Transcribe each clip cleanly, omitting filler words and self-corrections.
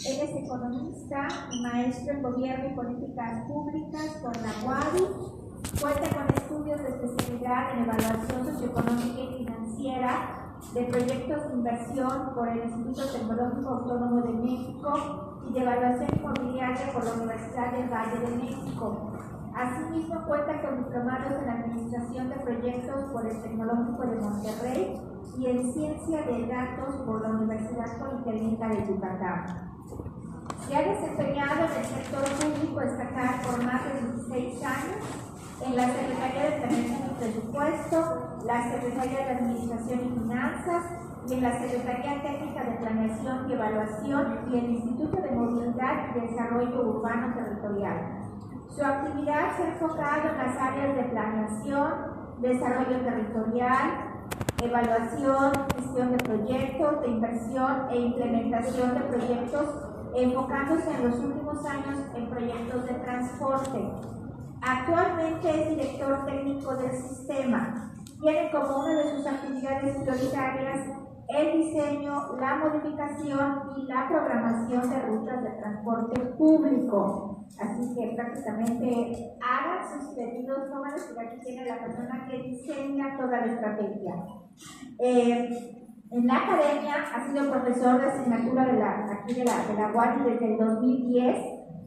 Él es economista y maestro en Gobierno y Políticas Públicas por la UADY. Cuenta con estudios de especialidad en Evaluación Socioeconómica y Financiera de Proyectos de Inversión por el Instituto Tecnológico Autónomo de México y de Evaluación Inmobiliaria por la Universidad del Valle de México. Asimismo, cuenta con diplomados en Administración de Proyectos por el Tecnológico de Monterrey y en Ciencia de Datos por la Universidad Politécnica de Yucatán. Se ha desempeñado en el sector público estatal por más de 16 años en la Secretaría de Planeación y Presupuesto, la Secretaría de Administración y Finanzas y en la Secretaría Técnica de Planeación y Evaluación y el Instituto de Movilidad y Desarrollo Urbano Territorial. Su actividad se ha enfocado en las áreas de planeación, desarrollo territorial, evaluación, gestión de proyectos, de inversión e implementación de proyectos, enfocándose en los últimos años en proyectos de transporte. Actualmente es director técnico del sistema. Tiene como una de sus actividades prioritarias el diseño, la modificación y la programación de rutas de transporte público. Así que prácticamente hagan sus pedidos, tómalos, porque aquí tiene la persona que diseña toda la estrategia. En la academia ha sido profesor de asignatura de la UADY desde el 2010,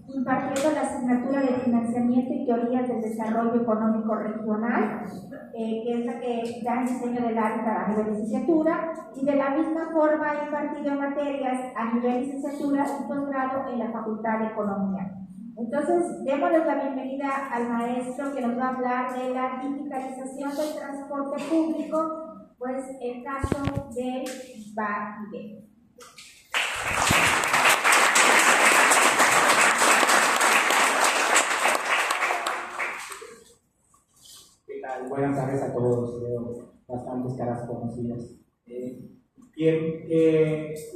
impartiendo la asignatura de Financiamiento y Teorías del Desarrollo Económico Regional, que es la que da el diseño del hábitat a nivel de licenciatura, y de la misma forma ha impartido materias a nivel de licenciatura y posgrado en la Facultad de Economía. Entonces, démosle la bienvenida al maestro que nos va a hablar de la digitalización del transporte público, pues el caso del VAIDE. ¿Qué tal? Buenas tardes a todos. Veo bastantes caras conocidas.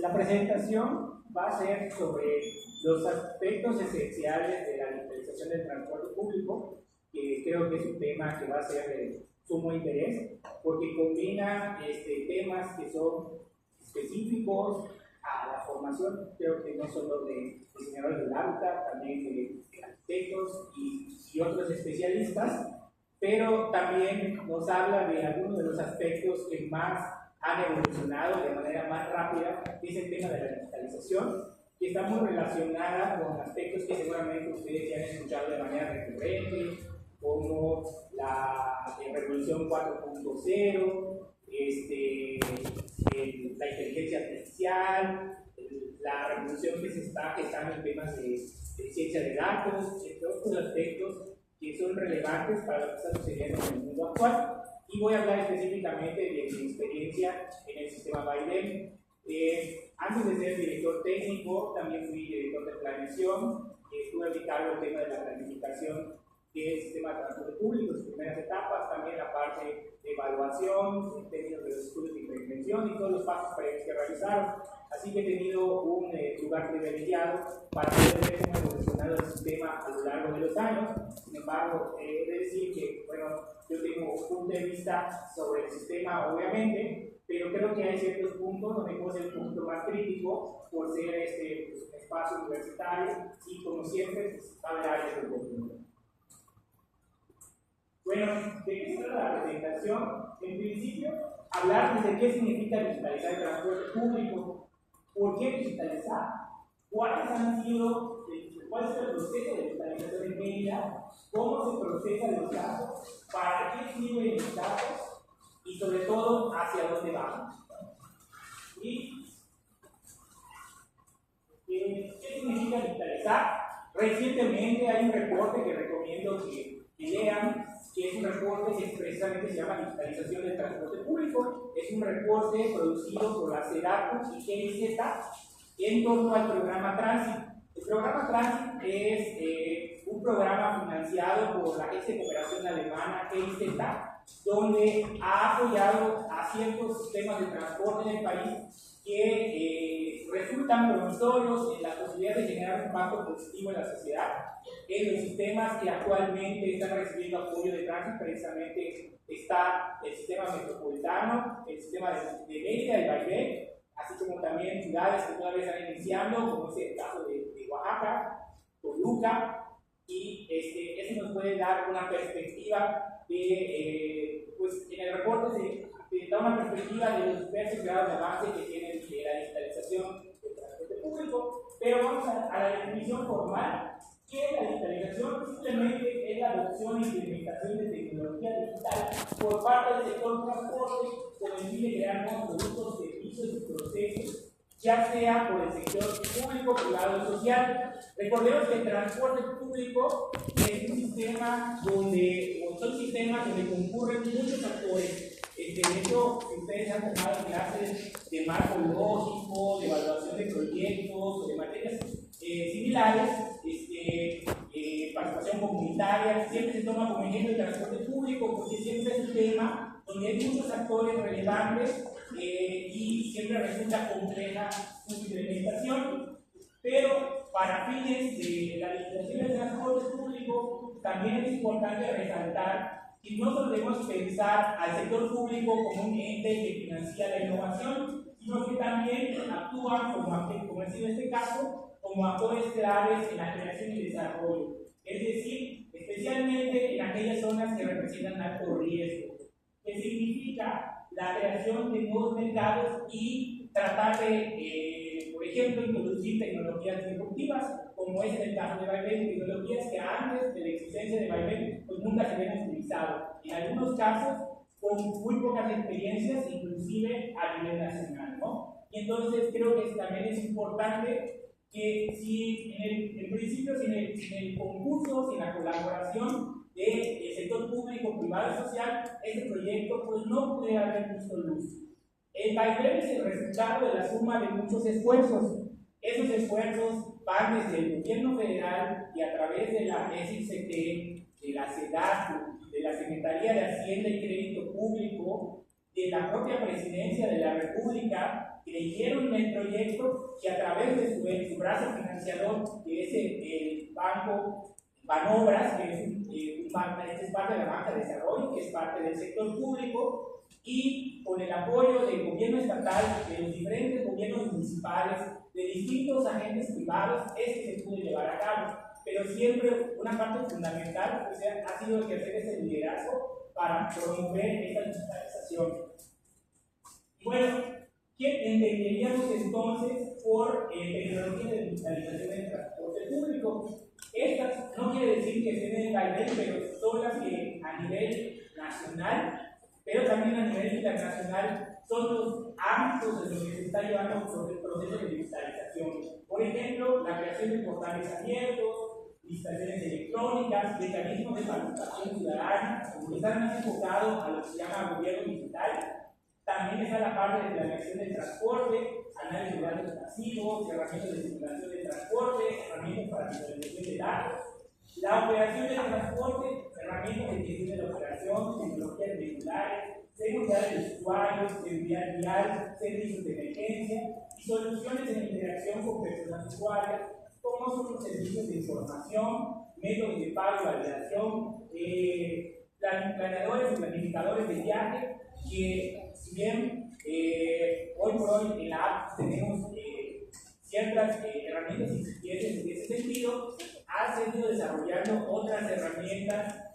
La presentación va a ser sobre los aspectos esenciales de la digitalización del transporte público, que creo que es un tema que va a ser de sumo interés, porque combina temas que son específicos a la formación, creo que no solo de diseñadores del hábitat, también de arquitectos y otros especialistas, pero también nos habla de algunos de los aspectos que más han evolucionado de manera más rápida, que es el tema de la digitalización, que está muy relacionada con aspectos que seguramente ustedes ya han escuchado de manera recurrente, como la revolución 4.0, la inteligencia artificial, la revolución que se está gestando en temas de ciencia de datos, entre otros aspectos que son relevantes para lo que está sucediendo en el mundo actual. Y voy a hablar específicamente de mi experiencia en el sistema VAIDE. Antes de ser director técnico, también fui director de planeación, estuve a mi cargo el tema de la planificación del sistema de transporte público, sus primeras etapas, también la parte de evaluación, en términos de los estudios de intervención y todos los pasos previos que realizaron. Así que he tenido un lugar privilegiado para poder ver cómo ha evolucionado el sistema a lo largo de los años. Sin embargo, he de decir que, bueno, yo tengo un punto de vista sobre el sistema, obviamente, pero creo que hay ciertos puntos donde puedo ser un poquito más crítico por ser un espacio universitario y, como siempre, pues, va a haber áreas de oportunidad. Bueno, ¿de qué se trata la presentación? En principio, hablar de qué significa digitalizar el transporte público, por qué digitalizar, cuál es el proceso de digitalización en Mérida, cómo se procesan los datos, para qué sirven los datos y, sobre todo, hacia dónde vamos. ¿Y qué significa digitalizar? Recientemente hay un reporte que recomiendo que lean, que es un reporte que precisamente se llama Digitalización del Transporte Público. Es un reporte producido por la SEDATU y GIZ en torno al programa Transit. El programa Transit es un programa financiado por la Agencia de Cooperación Alemana GIZ, donde ha apoyado a ciertos sistemas de transporte en el país que resultan promisorios en la posibilidad de generar un impacto positivo en la sociedad. En los sistemas que actualmente están recibiendo apoyo de tránsito, precisamente está el sistema metropolitano, el sistema de Mérida, el VAIDE. así como también ciudades que todavía están iniciando, como es el caso de Oaxaca, Toluca, y eso nos puede dar una perspectiva de, pues en el reporte se da una perspectiva de los diversos grados de avance que tiene la digitalización del transporte público, pero vamos a la definición formal, que la digitalización simplemente es la adopción e implementación de tecnología digital por parte del sector transporte con el fin de crear nuevos productos, servicios y procesos, ya sea por el sector público, privado o social. Recordemos que el transporte público es un sistema donde concurren muchos actores. De hecho, si ustedes han tomado clases de marco lógico, de evaluación de proyectos o de materias similares, participación comunitaria, siempre se toma como ejemplo el transporte público porque siempre es un tema donde hay muchos actores relevantes y siempre resulta compleja su implementación. Pero para fines de la legislación del transporte público también es importante resaltar que no solo debemos pensar al sector público como un ente que financia la innovación, sino que también actúan como es en este caso, como actores claves en la creación y desarrollo. Es decir, especialmente en aquellas zonas que representan alto riesgo, que significa la creación de nuevos mercados y tratar de, por ejemplo, introducir tecnologías disruptivas, como es en el caso de Vaivén, tecnologías que antes de la existencia de Vaivén pues nunca se habían utilizado. En algunos casos, con muy pocas experiencias, inclusive a nivel nacional, ¿no? Y entonces creo que también es importante que si en principio sin el concurso, sin la colaboración del sector público, privado y social, este proyecto pues no pudiera haber visto luz. El Vaivén es el resultado de la suma de muchos esfuerzos. Esos esfuerzos van desde el gobierno federal y a través de la SICT, de la SEDATU, de la Secretaría de Hacienda y Crédito Público, de la propia Presidencia de la República, creyeron en el proyecto y a través de su brazo financiador, que es el Banco Banobras, que es parte de la banca de desarrollo, que es parte del sector público, y con el apoyo del gobierno estatal, de los diferentes gobiernos municipales, de distintos agentes privados, es que se pudo llevar a cabo. Pero siempre una parte fundamental ha sido ejercer ese liderazgo para promover esta digitalización. Y bueno, ¿qué entenderíamos entonces por tecnología de digitalización del transporte público? Estas no quiere decir que estén en el Vaivén, pero son las que a nivel nacional, pero también a nivel internacional, son los ámbitos en los que se está llevando el proceso de digitalización. Por ejemplo, la creación de portales abiertos, licitaciones electrónicas, mecanismos de participación ciudadana, que están más enfocados a lo que se llama gobierno digital. También está la parte de planeación del transporte, análisis de datos pasivos, herramientas de simulación de transporte, herramientas para visualización de datos. La operación del transporte, herramientas de gestión de la operación, tecnologías vehiculares, seguridad del usuario, seguridad vial, servicios de emergencia y soluciones en interacción con personas usuarias, como son los servicios de información, métodos de pago y validación, planeadores y planificadores de viaje, que si bien hoy por hoy en la app tenemos ciertas herramientas incipientes en ese sentido, ha seguido desarrollando otras herramientas,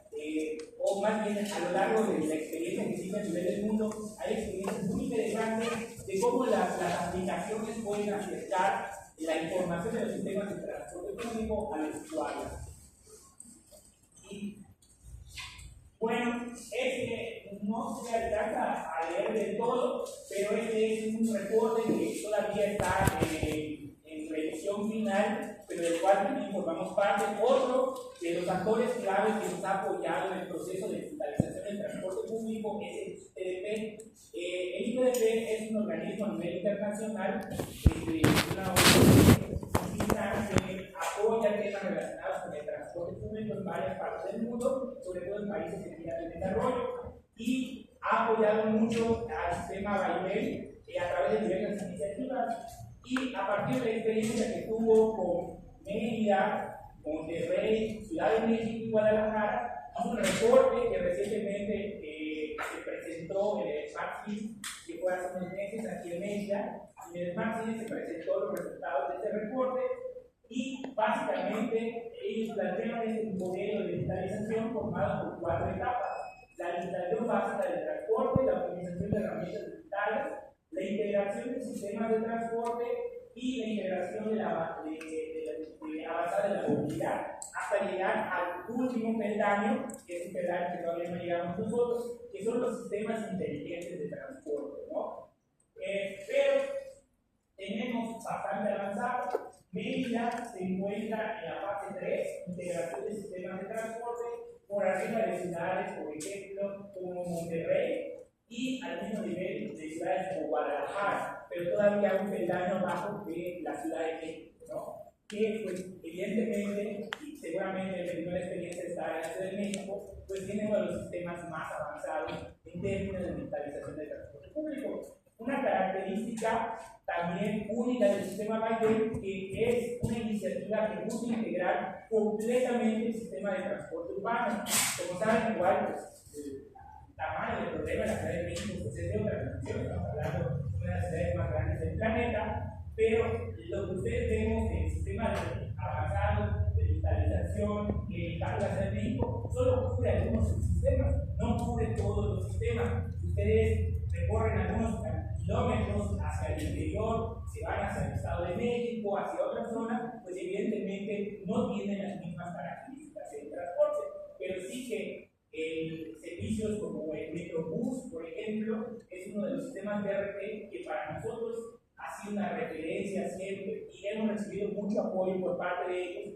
o más bien a lo largo de la experiencia que existe a nivel del mundo, hay experiencias muy interesantes de cómo las aplicaciones pueden acercar la información de los sistemas de transporte público a los usuarios. Y bueno, no se alcanza a leer del todo, pero este es un reporte que todavía está en revisión final, pero del cual también formamos parte. Otro de los actores claves que nos ha apoyado en el proceso de digitalización del transporte público es el IPDP. El IPDP es un organismo a nivel internacional, una organización que apoya temas relacionados con el transporte público en varias partes del mundo, sobre todo en países en vías de desarrollo, y ha apoyado mucho al sistema Vaivén a través de diversas iniciativas. Y a partir de la experiencia que tuvo con Mérida, Monterrey, Ciudad de México y Guadalajara, hizo un reporte que recientemente se presentó en el SmartFit, que fue hace unos meses aquí en Mérida, y en el Smart City se presentó los resultados de este reporte, y básicamente ellos plantean este modelo de digitalización formado por 4 etapas: la digitalización básica del transporte, la optimización de herramientas digitales, la integración de sistemas de transporte y la integración de avanzada de la movilidad, hasta llegar al último peldaño, que es un peldaño que todavía no llegamos nosotros, que son los sistemas inteligentes de transporte, ¿no? Pero tenemos bastante avanzado. Mérida se encuentra en la fase 3, integración de sistemas de transporte, por arriba de ciudades, por ejemplo, como Monterrey, y al mismo nivel de ciudades como Guadalajara, pero todavía un peldaño abajo de la Ciudad de México, ¿no? Que, pues, evidentemente, y seguramente el que tiene la experiencia de estar en la Ciudad de México, pues tiene uno de los sistemas más avanzados en términos de digitalización del transporte público. Una característica también única del sistema Vaivén, que es una iniciativa que busca integrar completamente el sistema de transporte urbano. Como saben, igual, pues, el tamaño del problema de la Ciudad de México pues, es de otra dimensión. Estamos hablando de una de las ciudades más grandes del planeta, pero lo que ustedes vemos en el sistema avanzado de digitalización que está en la Ciudad de México solo cubre algunos subsistemas, no cubre todos los sistemas. Ustedes recorren algunos kilómetros hacia el interior, se van hacia el Estado de México, hacia otras zonas, pues evidentemente no tienen las mismas características del transporte, pero sí que servicios como el Metrobús, por ejemplo, es uno de los sistemas BRT que para nosotros ha sido una referencia siempre y hemos recibido mucho apoyo por parte de ellos,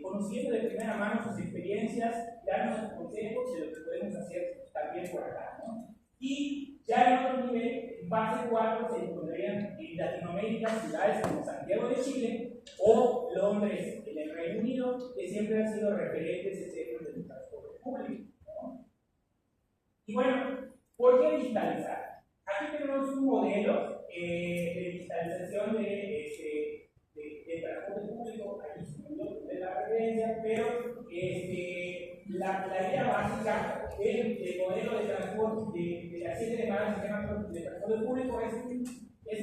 conociendo de primera mano sus experiencias, darnos consejos de lo que podemos hacer también por acá, ¿no? Y ya en otro nivel, en fase 4, se encontrarían en Latinoamérica ciudades como Santiago de Chile o Londres, en el Reino Unido, que siempre han sido referentes en términos del transporte público, ¿no? Y bueno, ¿por qué digitalizar? Aquí tenemos un modelo de digitalización de transporte público. Aquí se me dio de la referencia, pero la idea básica del modelo de transporte de las 7 demandas de transporte público es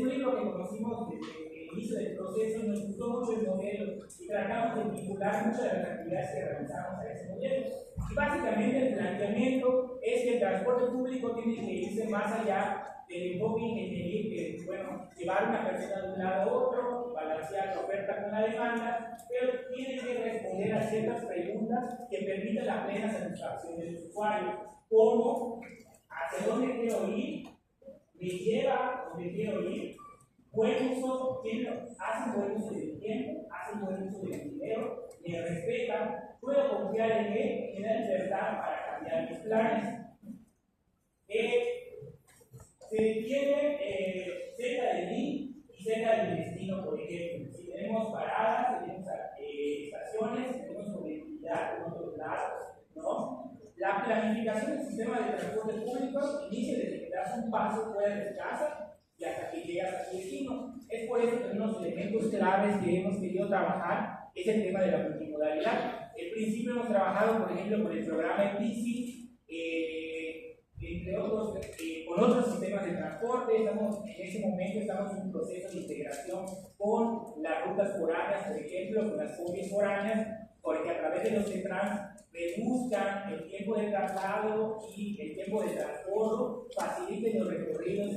un libro que conocimos desde el inicio del proceso y nos gustó mucho el modelo y tratamos de vincular muchas de las actividades que realizamos a ese modelo. Y básicamente el planteamiento es que el transporte público tiene que irse más allá del enfoque ingenieril, que bueno, llevar una persona de un lado a otro, balancear la oferta con la demanda, pero tiene que responder a ciertas preguntas que permitan la plena satisfacción del usuario, como hacia dónde quiero ir, me lleva a donde quiero ir, buen uso, hacen buen uso del tiempo, hacen buen uso del dinero, me respetan, puedo confiar en él y me da libertad para cambiar mis planes. Se tiene cerca de mí y cerca del destino, por ejemplo. Si tenemos paradas, tenemos estaciones, tenemos conectividad con otros lados, ¿no? La planificación del sistema de transporte público inicia desde que das un paso fuera de casa y hasta que llegas a tu destino. Es por eso que unos elementos claves que hemos querido trabajar es el tema de la multimodalidad. En principio hemos trabajado, por ejemplo, con el programa EPICI, entre otros, con otros sistemas de transporte. En ese momento estamos en un proceso de integración con las rutas foráneas, por ejemplo, con las copias foráneas, porque a través de los CETRANS reduzcan el tiempo de traslado y el tiempo de transporte, faciliten los recorridos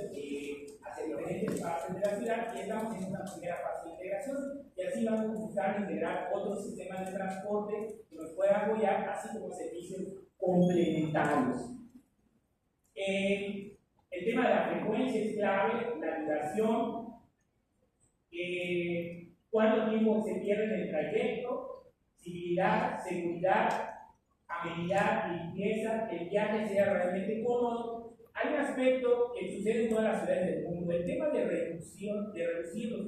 hacia diferentes partes de la ciudad, y estamos en una primera fase de integración, y así vamos a buscar integrar otros sistemas de transporte que nos puedan apoyar, así como servicios complementarios. El tema de la frecuencia es clave, la duración, cuánto tiempo se pierde en el trayecto, civilidad, seguridad, amenidad, limpieza, que el viaje sea realmente cómodo. Hay un aspecto que sucede en todas las ciudades del mundo, el tema de reducir los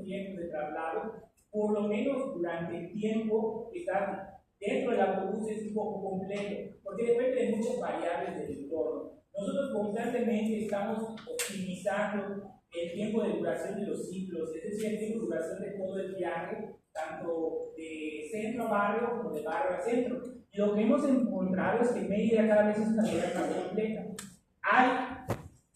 tiempos de traslado, por lo menos durante el tiempo que está dentro del autobús, es un poco complejo, porque depende de muchas variables del entorno. Nosotros constantemente estamos optimizando el tiempo de duración de los ciclos, es decir, el tiempo de duración de todo el viaje, tanto de centro a barrio como de barrio a centro. Y lo que hemos encontrado es que Mérida cada vez es una ciudad más compleja. Hay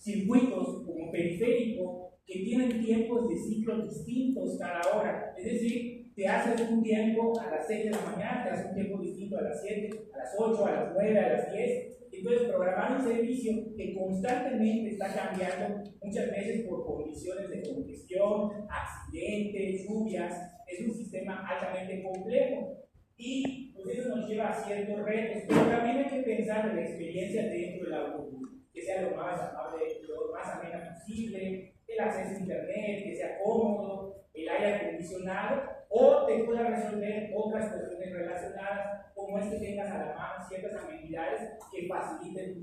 circuitos como periférico que tienen tiempos de ciclo distintos cada hora. Es decir, te haces un tiempo a las 6 de la mañana, te haces un tiempo distinto a las 7, a las 8, a las 9, a las 10. Entonces, programar un servicio que constantemente está cambiando, muchas veces por condiciones de congestión, accidentes, lluvias, es un sistema altamente complejo. Y pues eso nos lleva a ciertos retos, pero también hay que pensar en la experiencia dentro del autobús, que sea lo más amable, lo más amena posible, el acceso a internet, que sea cómodo, el aire acondicionado, o te pueda resolver otras cuestiones relacionadas, como es que tengas a la mano ciertas amenidades que faciliten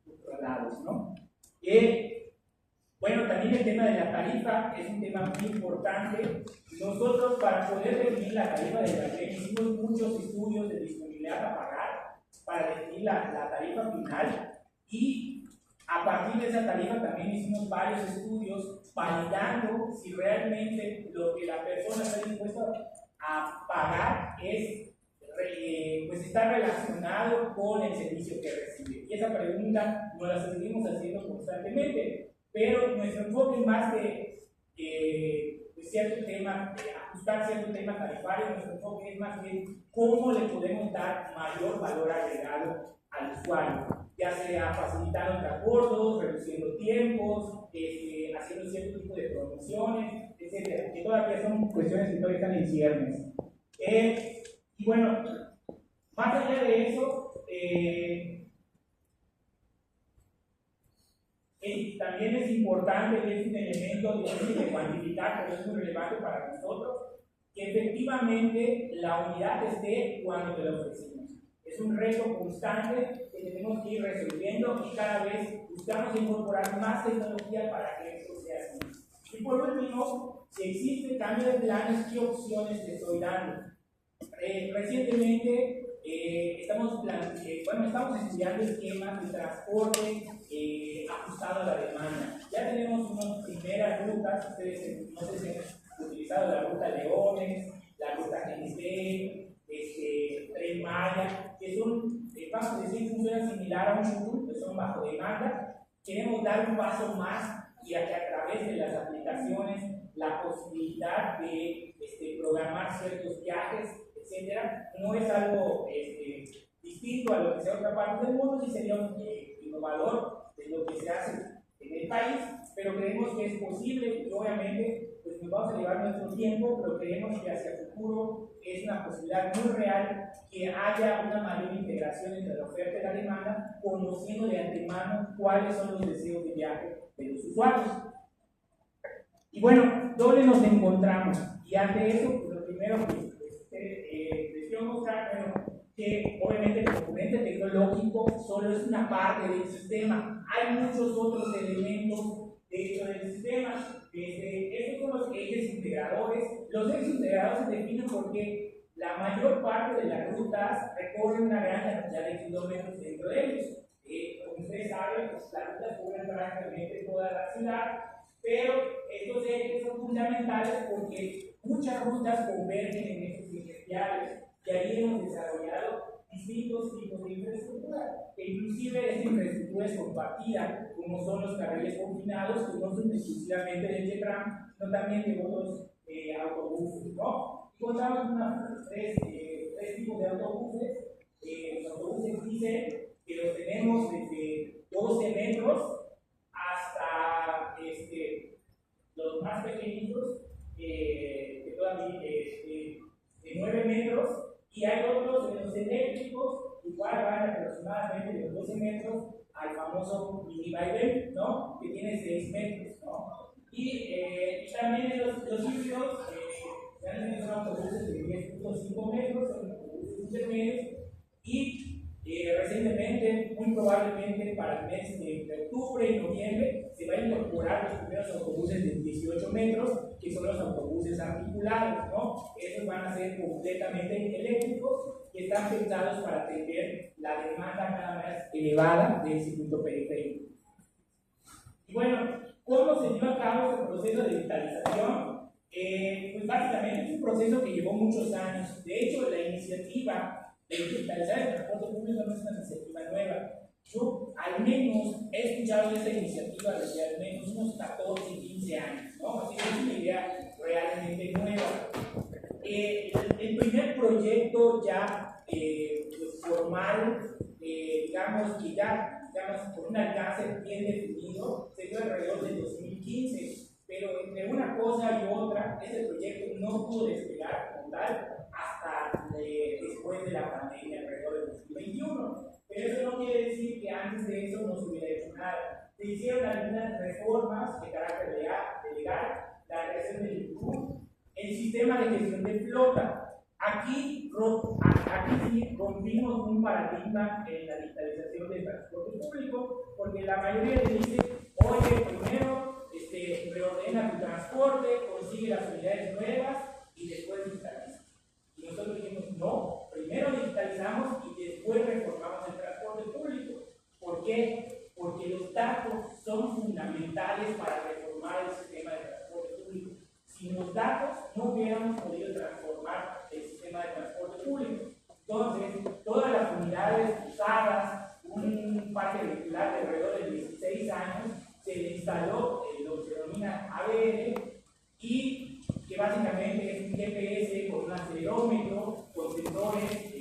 tus traslados, ¿no? Bueno, también el tema de la tarifa es un tema muy importante. Nosotros, para poder definir la tarifa de la ley, hicimos muchos estudios de disponibilidad a pagar para definir la tarifa final, y a partir de esa tarifa también hicimos varios estudios validando si realmente lo que la persona está dispuesta a pagar pues está relacionado con el servicio que recibe. Y esa pregunta nos la seguimos haciendo constantemente, pero nuestro enfoque es más de cierto tema, de ajustar cierto tema tarifario. Nuestro enfoque es más bien cómo le podemos dar mayor valor agregado al usuario, ya sea facilitando transbordos, reduciendo tiempos, haciendo cierto tipo de promociones, etcétera, que todavía son cuestiones que todavía están en ciernes. Y bueno, más allá de eso, también es importante, que es un elemento difícil de cuantificar, pero es muy relevante para nosotros, que efectivamente la unidad esté cuando te la ofrecimos. Es un reto constante que tenemos que ir resolviendo, y cada vez buscamos incorporar más tecnología para que eso sea así. Y por último, si existe cambio de planes, ¿qué opciones te estoy dando? Recientemente estamos estudiando esquemas de transporte ajustado a la demanda. Ya tenemos unas primeras rutas. Ustedes no sé si han utilizado la ruta Leones, la ruta GNC, Tren Maya, que son, vamos a decir, funcionan similar a un shuttle, que son bajo demanda. Queremos dar un paso más, y a que a través de las aplicaciones la posibilidad de programar ciertos viajes, etcétera, no es algo distinto a lo que sea en otra parte del mundo, sí sería un innovador de lo que se hace en el país, pero creemos que es posible, y obviamente pues nos vamos a llevar nuestro tiempo, pero creemos que hacia el futuro es una posibilidad muy real que haya una mayor integración entre la oferta y la demanda, conociendo de antemano cuáles son los deseos de viaje de los usuarios. Y bueno, ¿dónde nos encontramos? Y ante eso, pues, lo primero que les quiero mostrar, bueno, que obviamente el componente tecnológico solo es una parte del sistema. Hay muchos otros elementos dentro del sistema. Estos son los ejes integradores. Los ejes integradores se definen porque la mayor parte de las rutas recorren una gran cantidad de kilómetros dentro de ellos. Como ustedes saben, pues, las rutas cubren prácticamente toda la ciudad, pero estos ejes son fundamentales porque muchas rutas convergen en ejes esenciales, y ahí hemos desarrollado distintos tipos de infraestructura, que inclusive esta infraestructura es compartida, como son los carriles confinados, que no son exclusivamente del Jetram, sino también de otros autobuses, ¿no? Y contamos con tres tipos de autobuses. Los autobuses dicen que los tenemos desde 12 metros hasta los más pequeñitos, que todavía de 9 metros, y hay otros de los eléctricos, igual van aproximadamente de los 12 metros al famoso mini vaivén, ¿no? Que tiene 6 metros, ¿no? Y también los híbridos, son autobuses de 10.5 metros, son autobuses intermedios, y recientemente, muy probablemente para el mes de octubre y noviembre, se van a incorporar los primeros autobuses de 18 metros, que son los autobuses articulados, ¿no? Esos van a ser completamente eléctricos y están pensados para atender la demanda cada vez elevada del circuito periférico. Y bueno, ¿cómo se lleva a cabo este proceso de digitalización? Pues básicamente es un proceso que llevó muchos años. De hecho, la iniciativa de digitalizar el transporte público no es una iniciativa nueva. Yo al menos he escuchado esta iniciativa desde al menos unos 14, 15 años, ¿no? Así que es una idea realmente nueva. El primer proyecto ya pues, formal, digamos que ya con un alcance bien definido, se dio alrededor del 2015, pero entre una cosa y otra, ese proyecto no pudo despegar como tal hasta después de la pandemia, alrededor del 2021. Pero eso no quiere decir que antes de eso no se hubiera hecho nada. Se hicieron algunas reformas de carácter legal, la creación del INCUB, el sistema de gestión de flota. Aquí sí rompimos un paradigma en la digitalización del transporte público, porque la mayoría te dice, oye, primero reordena tu transporte, consigue las unidades nuevas y después digitaliza. Y nosotros dijimos, no, primero digitalizamos y después reformamos el transporte público. ¿Por qué? Porque los datos son fundamentales para reformar el sistema de transporte público. Sin los datos no hubiéramos podido transformar el sistema de transporte público. Entonces, todas las unidades usadas, un parque vehicular de alrededor de 16 años, se le instaló lo que se denomina ABL, y que básicamente es un GPS con un acelerómetro, con sensores,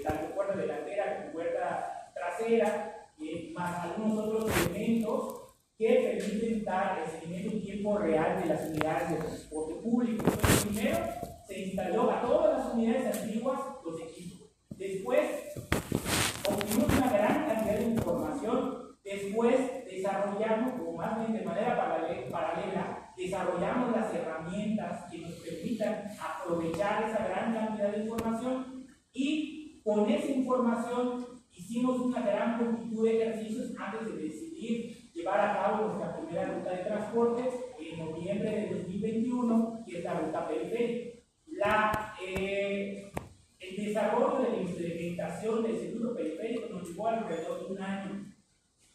tanto puerta delantera como puerta trasera, más algunos otros elementos que permiten dar el seguimiento en tiempo real de las unidades de transporte público. Entonces, primero se instaló a todas las unidades antiguas los equipos. Después obtuvimos una gran cantidad de información. Después desarrollamos, o más bien de manera paralela, desarrollamos las herramientas que nos permitan aprovechar esa gran cantidad de información, y con esa información hicimos una gran multitud de ejercicios antes de decidir llevar a cabo nuestra primera ruta de transporte en noviembre de 2021, que es la ruta periférica. El desarrollo de la implementación del seguro periférico nos llevó alrededor de un año.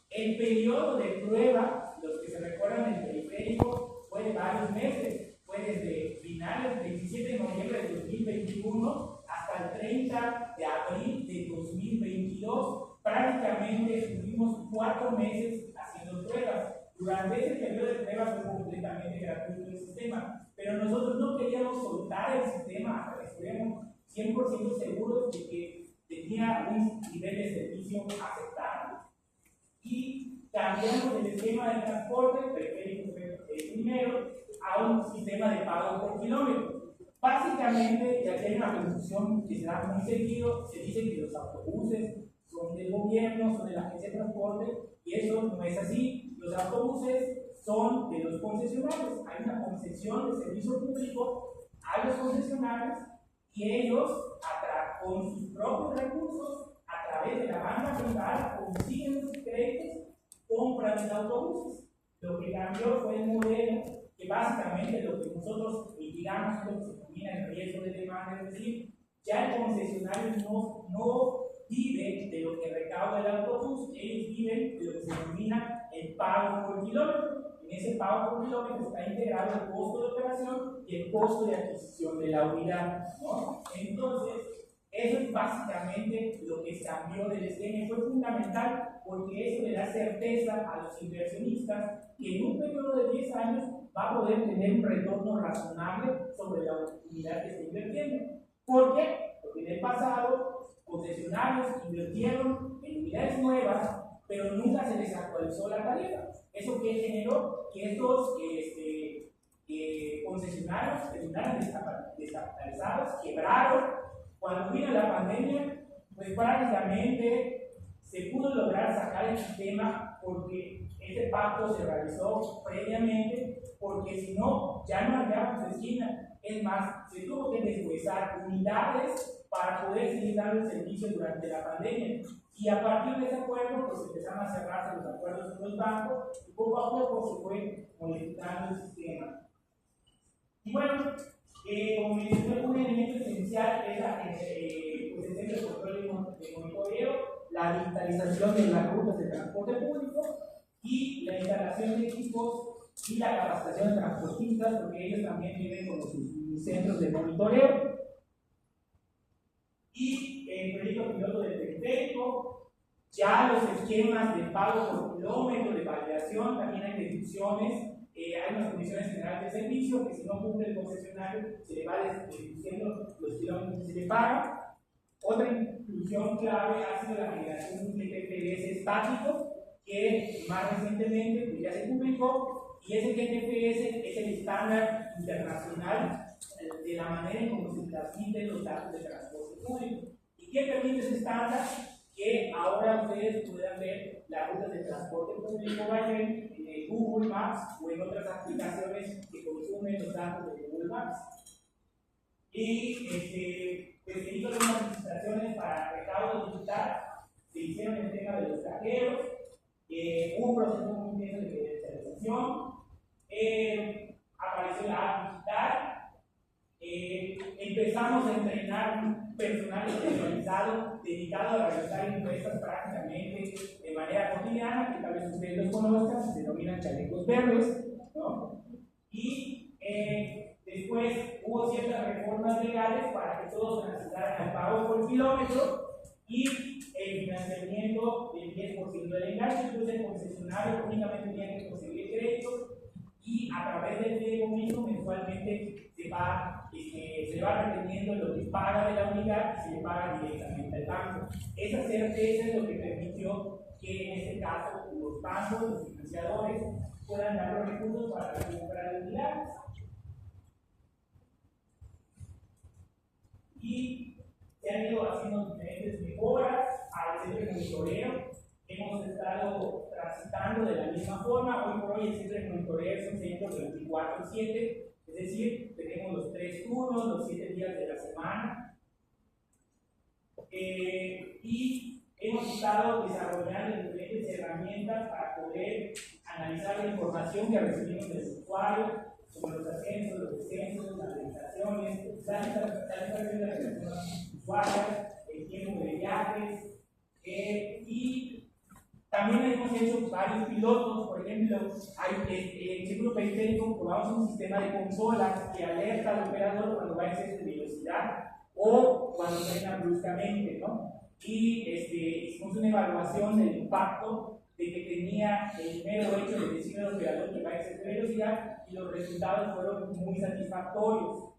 El periodo de prueba, los que se recuerdan del periférico, fue de varios meses. Fue desde finales del 17 de noviembre de 2021 hasta el 30 de abril de 2022. Prácticamente estuvimos 4 meses haciendo pruebas. Durante ese periodo de pruebas fue completamente gratuito el sistema, pero nosotros no queríamos soltar el sistema hasta que estuviéramos 100% seguros de que tenía un nivel de servicio aceptable. Y cambiamos el esquema de transporte, periférico primero, a un sistema de pago por kilómetro. Básicamente, ya que hay una confusión que se da muy seguido, se dice que los autobuses son del gobierno, son de la agencia de transporte, y eso no es así. Los autobuses son de los concesionarios. Hay una concesión de servicio público a los concesionarios, y ellos, con sus propios recursos, a través de la banca privada, consiguen los créditos, compran los autobuses. Lo que cambió fue el modelo, que básicamente lo que nosotros mitigamos es lo que se denomina el riesgo de demanda, es decir, ya el concesionario no vive de lo que recauda el autobús, ellos viven de lo que se denomina el pago por kilómetro. En ese pago por kilómetro está integrado el costo de operación y el costo de adquisición de la unidad, ¿no? Entonces, eso es básicamente lo que cambió del esquema, y fue fundamental porque eso le da certeza a los inversionistas que en un periodo de 10 años va a poder tener un retorno razonable sobre la unidad que está invirtiendo. ¿Por qué? Porque en el pasado concesionarios invirtieron en unidades nuevas, pero nunca se les actualizó la tarifa. Eso que generó que estos concesionarios terminaron descapitalizados, quebraron. Cuando vino la pandemia, pues prácticamente se pudo lograr sacar el sistema porque este pacto se realizó previamente, porque si no, ya no hallábamos esquina. Es más, se tuvo que deshuesar unidades para poder seguir dando el servicio durante la pandemia. Y a partir de ese acuerdo, pues empezaron a cerrarse los acuerdos con los bancos, y poco a poco se fue modificando el sistema. Y bueno, como mencioné, un elemento esencial es el centro de control de monitoreo, la digitalización de las rutas de transporte público y la instalación de equipos y la capacitación de transportistas, porque ellos también viven con sus centros de monitoreo. Y el proyecto piloto del periférico, Ya los esquemas de pago por kilómetro, de validación, también hay deducciones. Hay unas condiciones generales de servicio que si no cumple el concesionario se le va deduciendo los kilómetros que se le pagan. Otra inclusión clave ha sido la generación de un GTPS estático que más recientemente pues, ya se publicó, y ese GTPS es el estándar internacional de la manera en cómo se transmiten los datos de transporte público. ¿Y qué permite ese estándar? Que ahora ustedes puedan ver las rutas de transporte público en Google Maps o en otras aplicaciones que consumen los datos de Google Maps. Y pues se hizo unas licitaciones para recaudo digital, se hicieron el tema de los cajeros, hubo un proceso muy intenso de digitalización, apareció la app digital, empezamos a entrenar personal especializado dedicado a realizar encuestas prácticamente de manera cotidiana, que tal vez ustedes los conozcan, se denominan chalecos verdes, ¿no? Y después hubo ciertas reformas legales para que todos transitaran al pago por kilómetro y el financiamiento del 10% del enganche. Entonces el concesionario únicamente tenía que conseguir crédito y a través del fideicomiso mensualmente se va reteniendo lo que paga de la unidad y se le paga directamente al banco. Esa certeza es lo que permitió que en este caso los bancos, los financiadores, puedan dar los recursos para la compra de unidades. Y se han ido haciendo diferentes mejoras al centro de monitoreo. Hemos estado transitando de la misma forma. Hoy por hoy el centro de monitoreo es un centro 24/7, es decir, tenemos los 3 turnos, los 7 días de la semana. Y hemos estado desarrollando diferentes herramientas para poder analizar la información que recibimos del usuario sobre los ascensos, los descensos, las limitaciones, las limitaciones de las personas usuarias, el tiempo de viajes, y también hemos hecho varios pilotos. Por ejemplo, en Seguro Periférico probamos un sistema de consola que alerta al operador cuando va a exceso de velocidad o cuando frena bruscamente, ¿no? Y hicimos una evaluación del impacto de que tenía el mero hecho de decir al operador que va a exceso de velocidad, y los resultados fueron muy satisfactorios.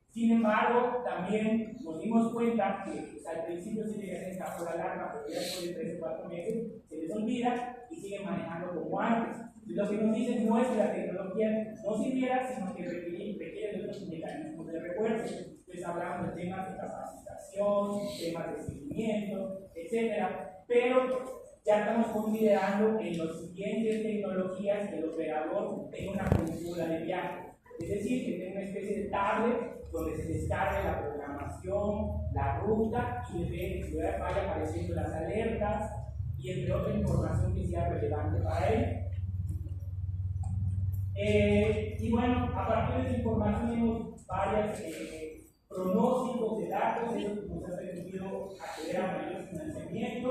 Sin embargo, también nos dimos cuenta que pues, al principio se les hacen caso la alarma, pero ya después de 3 o 4 meses se les olvida y siguen manejando como antes. Y lo que nos dicen no es que la tecnología no sirviera, sino que requiere de otros mecanismos de refuerzo. Entonces hablamos de temas de capacitación, temas de seguimiento, etc. Pero ya estamos considerando en las siguientes tecnologías que el operador tenga una consola de viaje. Es decir, que tenga una especie de tablet donde se descargue la programación, la ruta, y que vaya apareciendo las alertas y entre otra información que sea relevante para él. Y bueno, a partir de esa información tenemos varios pronósticos de datos, eso nos ha permitido acceder a mayor financiamiento,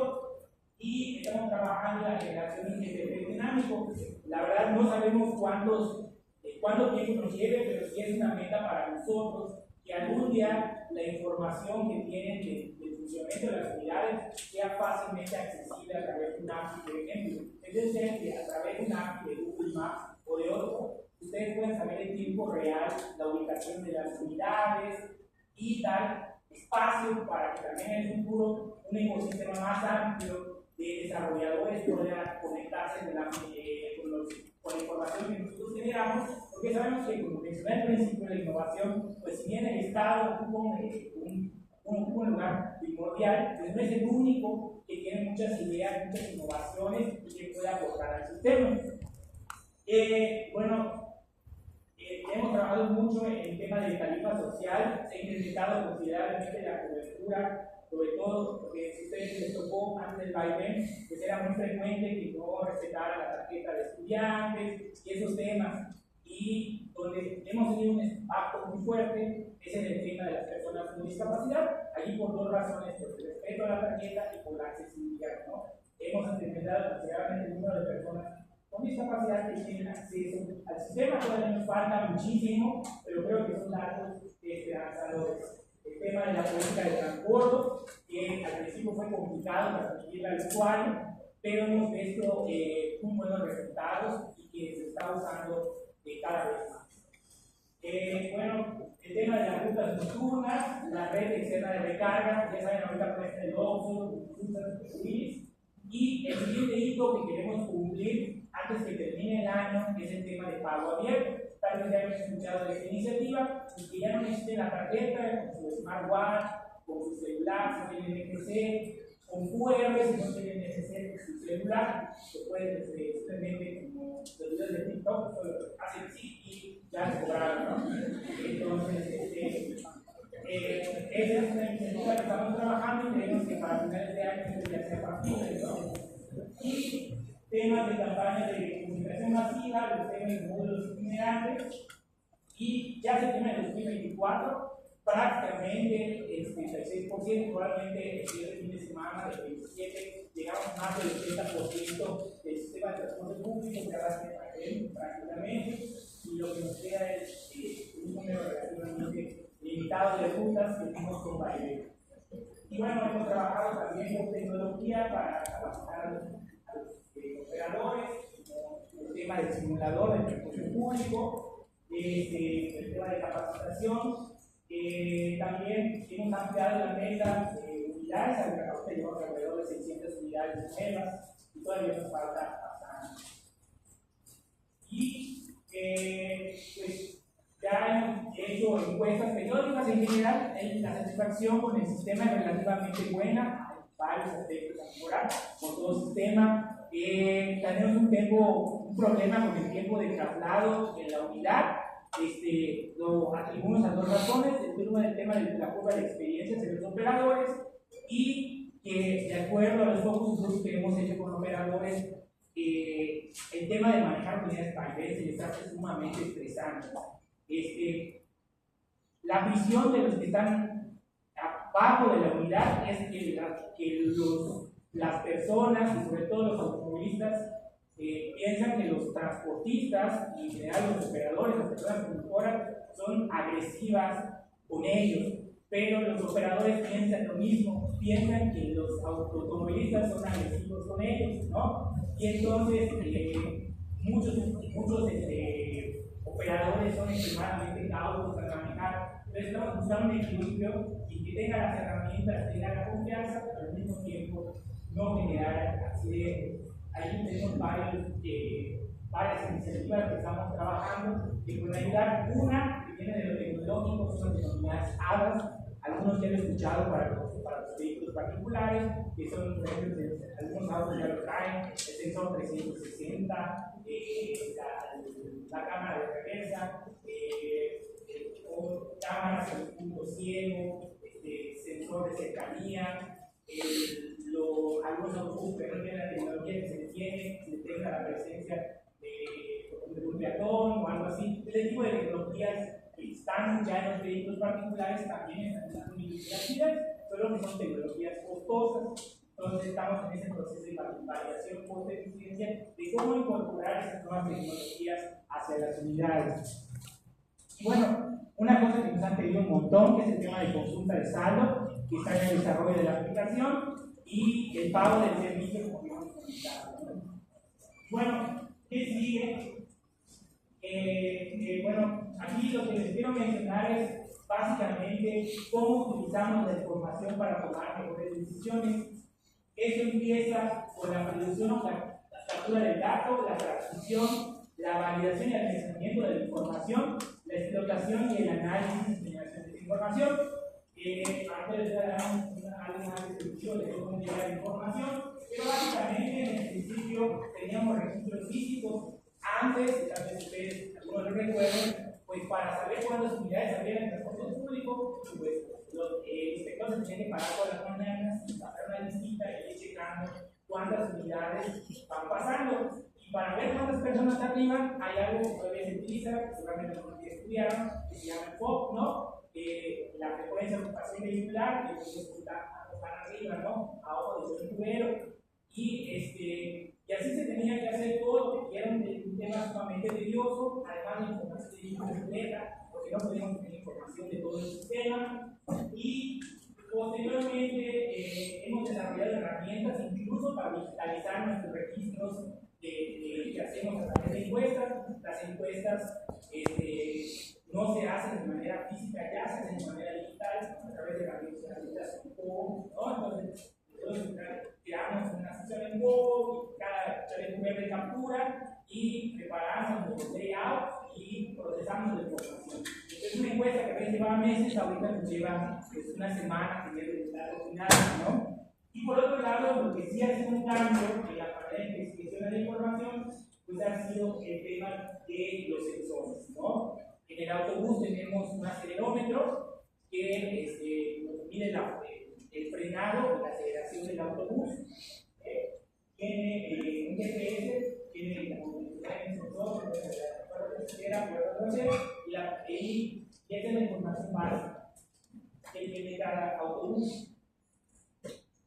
y estamos trabajando en la generación de GTP dinámico. La verdad no sabemos cuánto tiempo nos lleve, pero sí es una meta para nosotros que algún día la información que tienen del funcionamiento de las unidades sea fácilmente accesible a través de un API, por ejemplo. Es decir, que a través de un API de Google Maps o de otro, ustedes pueden saber en tiempo real la ubicación de las unidades y dar espacio para que también en el futuro un ecosistema más amplio de desarrolladores pueda conectarse con la información que nosotros generamos, porque sabemos que, como mencioné al principio de la innovación, pues si bien el Estado ocupa un lugar primordial, pues no es el único que tiene muchas ideas, muchas innovaciones y que puede aportar al sistema. Hemos trabajado mucho en el tema de tarifa social, se ha incrementado considerablemente la cobertura, sobre todo porque si ustedes les tocó antes del vaivén, pues era muy frecuente que no respetara la tarjeta de estudiantes y esos temas. Y donde hemos tenido un impacto muy fuerte es en el tema de las personas con discapacidad, allí por 2 razones: por el respeto a la tarjeta y por la accesibilidad, ¿no? Hemos incrementado considerablemente el número de personas con discapacidad que tienen acceso al sistema. Todavía nos falta muchísimo, pero creo que son datos esperanzadores. El tema de la política de transporte, que al principio fue complicado transmitirla al usuario, pero hemos visto muy buenos resultados y que se está usando cada vez más. Bueno, el tema de las rutas nocturnas, la red externa de recarga, ya saben, ahorita con este Oxxo, y el siguiente hito que queremos cumplir antes que termine el año es el tema de pago abierto. Tal vez ya hemos escuchado de esta iniciativa, y que ya no necesite la tarjeta con su smartwatch, con su celular, si tiene NFC, con QR, si no tiene NFC con su celular, se puede simplemente, como los videos de TikTok, solo hacen así y ya se cobraron, ¿no? Entonces, esa es una iniciativa que estamos trabajando y creemos que para finales de año ya sea factible, ¿no? Y temas de campaña de comunicación masiva, los temas de módulos itinerantes, y ya septiembre de 2024, prácticamente el 76%, probablemente el fin de semana del 27, llegamos más del 80% del sistema de transporte público, ya va a ser prácticamente, y lo que nos queda es un número relativamente limitado de rutas que tenemos con vaivén. Y bueno, hemos trabajado también con tecnología para capacitar a los operadores, como el tema del simulador del transporte público, el tema de capacitación. También hemos ampliado la meta de unidades, ahorita llevamos alrededor de 600 unidades nuevas y todavía nos falta bastante. Y pues ya hemos hecho encuestas periódicas en general, la satisfacción con el sistema es relativamente buena, hay varios aspectos a mejorar por todo el sistema. Tenemos un problema con el tiempo de traslado en la unidad. Lo atribuimos a dos razones. Uno del tema de la curva de experiencia de los operadores, y que de acuerdo a los focus groups que hemos hecho con operadores, el tema de manejar unidades vaivén se les hace sumamente estresante. La visión de los que están abajo de la unidad es que las personas y sobre todo los automovilistas piensan que los transportistas y en general los operadores, las personas conductoras, son agresivas con ellos, pero los operadores piensan lo mismo, piensan que los automovilistas son agresivos con ellos, ¿no? Y entonces muchos operadores son extremadamente cautos para manejar. Entonces estamos buscando un equilibrio y que tenga las herramientas, tenga la confianza, pero al mismo tiempo no generar accidentes. Ahí tenemos varias iniciativas que estamos trabajando que pueden ayudar. Una que viene de lo tecnológico, son las denominadas HADAS. Algunos ya lo he escuchado para los vehículos particulares, que son, por ejemplo, algunos autos ya lo traen, el sensor 360, la cámara de reversa, cámaras en punto ciego, sensor de cercanía. Algunos autobuses que no tienen la tecnología que se tiene, que tenga la presencia de un peatón o algo así. Ese tipo de tecnologías que están ya en los vehículos particulares también están en las iniciativas, solo que son tecnologías costosas. Entonces estamos en ese proceso de validación costo-eficiencia de cómo incorporar esas nuevas tecnologías hacia las unidades. Y bueno, una cosa que nos han pedido un montón, que es el tema de consulta de saldo, que está en el desarrollo de la aplicación, y el pago del servicio, como hemos comentado, ¿no? Bueno, ¿qué sigue? Bueno, aquí lo que les quiero mencionar es básicamente cómo utilizamos la información para tomar mejores decisiones. Eso empieza con la producción o la captura del dato, la transmisión, la validación y almacenamiento de la información, la explotación y el análisis de esa información. Antes les voy a dar algo más descriptivo de cómo llegar la información, pero básicamente en el principio teníamos registros físicos. Antes, tal vez ustedes algunos lo recuerden, pues para saber cuántas unidades había en el transporte público, pues los inspectores tenían que parar todas las mañanas, sacar una listita y ir checando cuántas unidades van pasando. Y para ver cuántas personas arriban, hay algo que todavía se utiliza, seguramente algunos que estudiaron, que se llama el FOB, ¿no? La frecuencia de ocupación vehicular, que se para arriba, ¿no? A ojo de tubero. Y así se tenía que hacer todo, y era un tema sumamente tedioso, además de información completa, porque no podíamos tener información de todo el sistema. Y posteriormente hemos desarrollado desarrollado herramientas incluso para digitalizar nuestros registros de que hacemos a través de encuestas. Las encuestas no se hacen de manera física, ya se hacen de manera digital a través de herramientas como ¿no? Entonces, nosotros creamos una sesión en Go, cada QR captura y preparamos los layouts y procesamos la información. Es una encuesta que a veces lleva meses, ahorita nos lleva una semana que ya está terminada, ¿no? Y por otro lado, lo que sí ha sido un cambio en la manera de investigación de la información, pues ha sido el tema de los sensores, ¿no? En el autobús tenemos un acelerómetro que nos mide el frenado y la aceleración del autobús. Tiene un GPS, tiene la movilidad en sensor, y esa es la información básica que tiene cada autobús.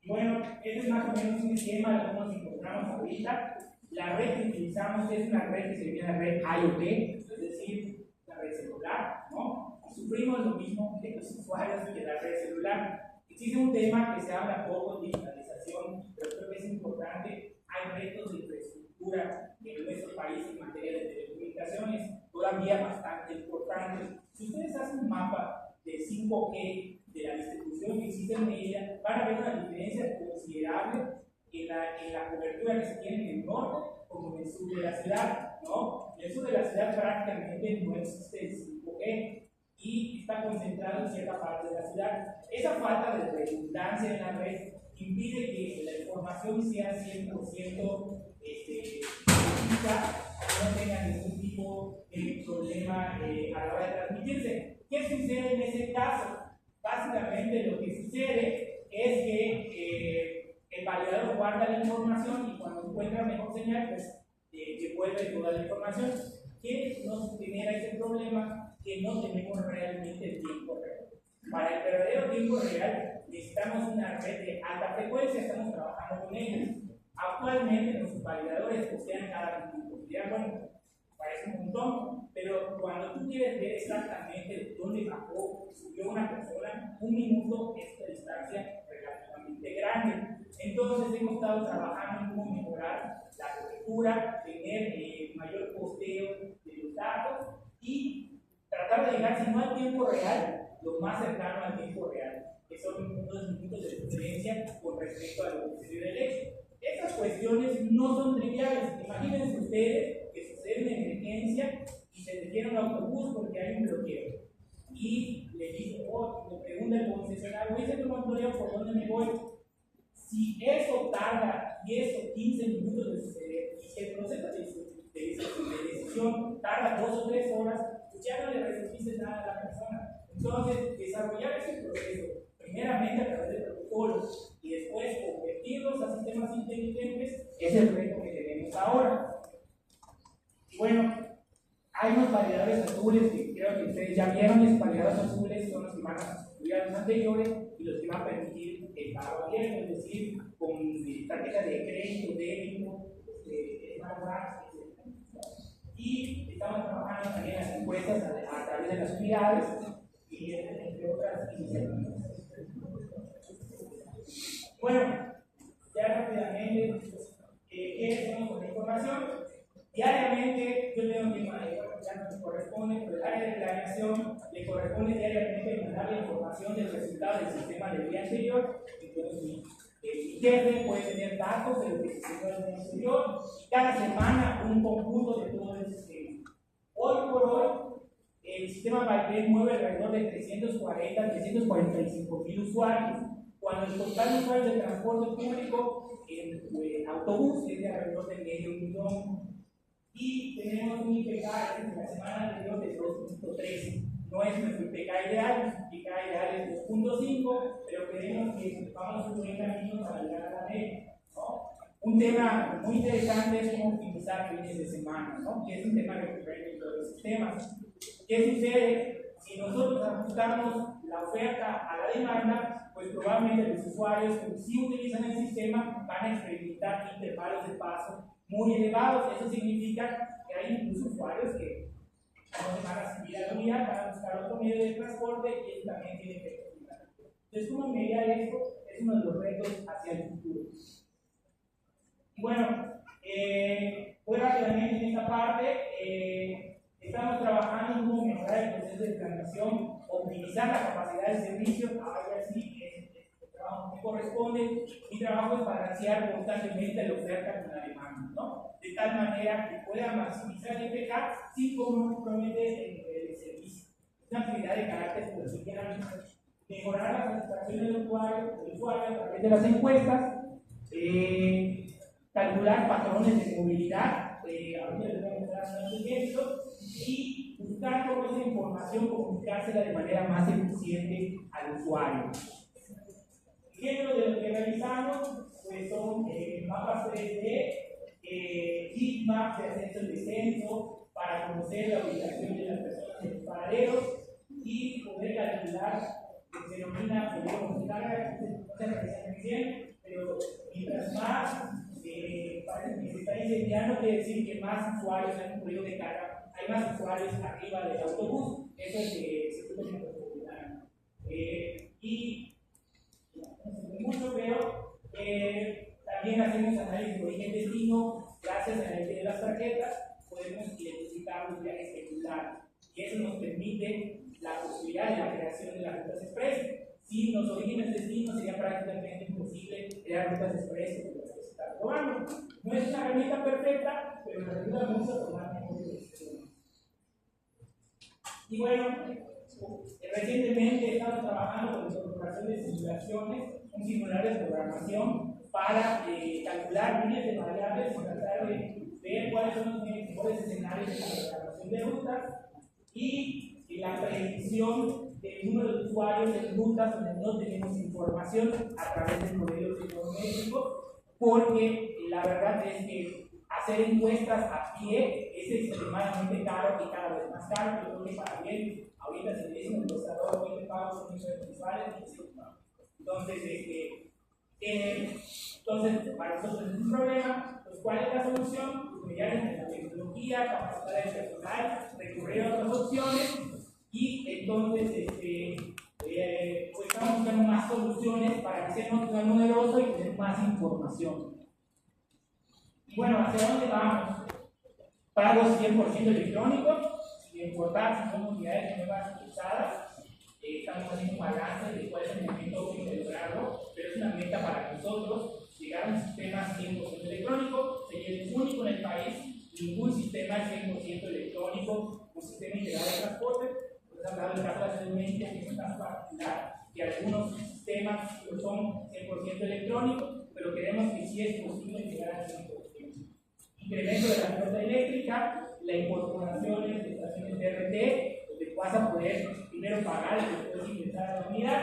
Y bueno, este es más o menos un esquema de cómo nos encontramos ahorita. La red que utilizamos es una red que se llama red IoT, es decir, la red celular, ¿no? Y sufrimos lo mismo que los usuarios que la red celular. Existe un tema que se habla poco de digitalización, pero creo que es importante. Hay retos de infraestructura en nuestro país en materia de telecomunicaciones, todavía bastante importantes. Si ustedes hacen un mapa de 5G, de la distribución que existe en ella, van a ver una diferencia considerable en la cobertura que se tiene en el norte como en el sur de la ciudad, ¿no? En el sur de la ciudad prácticamente no existe el 5G y está concentrado en cierta parte de la ciudad. Esa falta de redundancia en la red impide que la información sea 100% precisa, no tenga ningún tipo de problema a la hora de transmitirse. ¿Qué sucede en ese caso? Básicamente lo que sucede es que el validador guarda la información y cuando encuentra mejor señal, pues devuelve toda la información. ¿Qué nos genera ese problema? Que no tenemos realmente el tiempo real. Para el verdadero tiempo real necesitamos una red de alta frecuencia, estamos trabajando con ellos. Actualmente nuestros validadores postean cada minuto. Bueno, parece un montón, pero cuando tú quieres ver exactamente dónde bajó, subió una persona, un minuto es una distancia relativamente grande. Entonces hemos estado trabajando en cómo mejorar la cobertura, tener mayor posteo de los datos y tratar de llegar, si no al tiempo real, lo más cercano al tiempo real, que son unos minutos de diferencia con respecto a lo que sucedió en el hecho. Estas cuestiones no son triviales. Imagínense ustedes que sucede una emergencia y se detiene un autobús porque hay un bloqueo. Y le dice, le pregunta el concesionario, dice tu Antonio, ¿por dónde me voy? Si eso tarda 10 o 15 minutos de suceder y si el proceso de decisión tarda 2 o 3 horas, pues ya no le resolviste nada a la persona. Entonces, desarrollar ese proceso, primeramente a través de protocolos y después convertirlos a sistemas inteligentes, es el reto que tenemos ahora. Y bueno, hay unos validadores azules que creo que ustedes ya vieron. Los validadores azules son los que van a sustituir a los anteriores y los que van a permitir el pago abierto, es decir, con tarjetas de crédito, débito, smartbanks, etc. Y estamos trabajando también en las encuestas a través de las unidades y entre otras iniciativas. Bueno, ya rápidamente, ¿qué hacemos con la información? Diariamente, yo tengo que ya no me corresponde, pero el área de planeación le corresponde diariamente mandar la información del resultado del sistema del día anterior. Entonces, mi jefe puede tener datos de lo que sucedió en el día anterior y cada semana un cómputo de todo el sistema. Hoy por hoy, el sistema Valpec mueve alrededor de 345 mil usuarios, cuando el total de usuarios de transporte público en autobús es de alrededor de medio millón. Y tenemos un IPK en la semana anterior de 2.13. No es nuestro IPK ideal, el IPK ideal es 2.5, pero creemos que vamos a un buen camino para llegar a la media, ¿no? Un tema muy interesante es cómo optimizar fines de semana, ¿no? Que es un tema recurrente en todos los sistemas. ¿Qué sucede? Si nosotros ajustamos la oferta a la demanda, pues probablemente los usuarios que sí utilizan el sistema van a experimentar intervalos de paso muy elevados. Eso significa que hay incluso usuarios que no se van a subir a la unidad, van a buscar otro medio de transporte y eso también tiene que optimizar. Entonces, ¿cómo mediar esto? Es uno de los retos hacia el futuro. capacidad del servicio, ahora sí, el trabajo que corresponde. Mi trabajo es balancear constantemente la oferta con la demanda, ¿no? De tal manera que pueda maximizar el IPK sin comprometer el nivel de servicio. Es una actividad de carácter cotidiano. Mejorar la satisfacción del usuario a través de las encuestas, calcular patrones de movilidad, ahorita les voy a mostrar unos ejemplos, y buscar toda esa información, comunicársela de manera más eficiente al usuario. Ejemplos de lo que realizamos pues son mapas 3D, heatmaps de ascenso y descenso para conocer la ubicación de las personas en los paraderos y poder calcular lo que se denomina periodo de carga, no se realiza muy bien, pero mientras más parece que se está incendiando, quiere decir que más usuarios hay un periodo de carga, hay más usuarios arriba del autobús, eso es se puede mejorar. Y mucho, pero también hacemos análisis de origen-destino, gracias a la idea de las tarjetas, podemos identificar los viajes secundarios, y eso nos permite la posibilidad de la creación de las rutas express. Sin los orígenes destinos sería prácticamente imposible crear rutas express como las que se están probando. No es una herramienta perfecta, pero nos ayuda mucho a tomar mejores decisiones. Y bueno, recientemente he estado trabajando con la incorporación de simulaciones, un simulario de programación para calcular líneas de variables y tratar de ver cuáles son los mejores escenarios de la programación de rutas y la predicción del número de usuarios en rutas donde no tenemos información a través del modelo psicométrico, porque la verdad es que hacer encuestas a pie es extremadamente caro y cada vez más caro. Yo creo que para bien, ahorita si le dicen un encuestador, hoy te pago son visuales, entonces, para nosotros es un problema. Pues, ¿cuál es la solución? Mediante la tecnología, capacitar el personal, recurrir a otras opciones y entonces pues estamos buscando más soluciones para que sea más numeroso y tener más información. Y bueno, ¿hacia dónde vamos? Pagos 100% electrónicos, sin importar si son unidades nuevas usadas. Estamos haciendo un balance de cuál es el momento óptimo de lograrlo, pero es una meta para nosotros llegar a un sistema 100% electrónico. Sería el único en el país, ningún sistema es 100% electrónico, un sistema integral de transporte. Nos han dado el caso anteriormente que es un caso particular, que algunos sistemas no son 100% electrónicos, pero queremos que sí es posible llegar al 100%. Incremento de la flota eléctrica, la incorporación de estaciones de RT, donde vas a poder primero pagar y después ingresar a la unidad.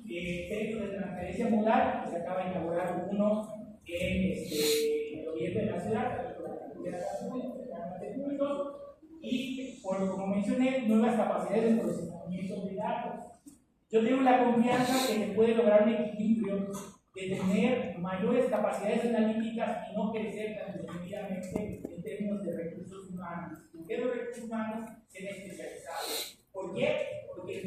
Centros de transferencia modal, que se acaba de inaugurar uno en el oriente de la ciudad, y como mencioné, nuevas capacidades de procesamiento de datos. Yo tengo la confianza que se puede lograr un equilibrio de tener mayores capacidades analíticas y no crecer tan desmedidamente en términos de recursos humanos. Porque los recursos humanos se han especializado. ¿Por qué? Porque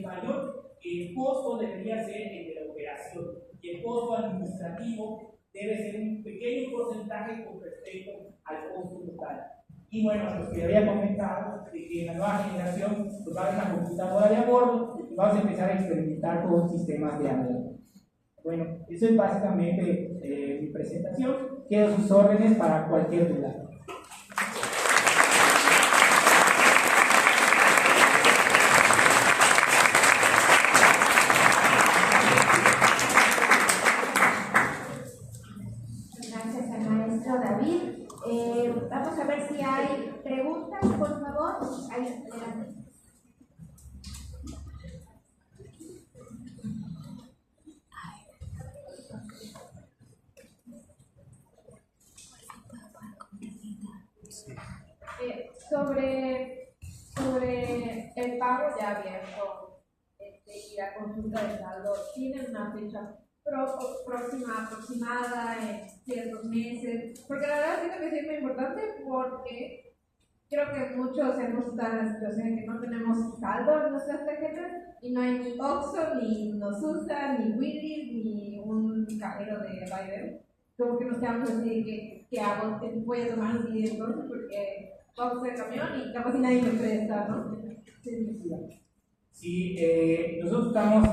el costo debería ser el de la operación y el costo administrativo debe ser un pequeño porcentaje con respecto al costo total. Y bueno, los que había comentado de que en la nueva generación pues va a haber una computadora de a bordo y vamos a empezar a experimentar con sistemas de a bordo. Bueno, eso es básicamente mi presentación. Quedo a sus órdenes para cualquier duda. Gracias al maestro David. Vamos a ver si hay preguntas, por favor. Ahí, adelante. Sobre el pago ya abierto y la consulta de saldo, ¿tienen una fecha aproximada en ciertos meses? Porque la verdad siento que es muy importante porque creo que muchos hemos estado en la situación en que no tenemos saldo en nuestras tarjetas y no hay ni Oxxo, ni Nosusa, ni Willy, ni un cajero de Ryder. Como que nos quedamos así de ¿qué hago? Voy a tomar un video entonces porque vamos a hacer camión y capaz si nadie me presta, ¿no? Sí. Si nosotros estamos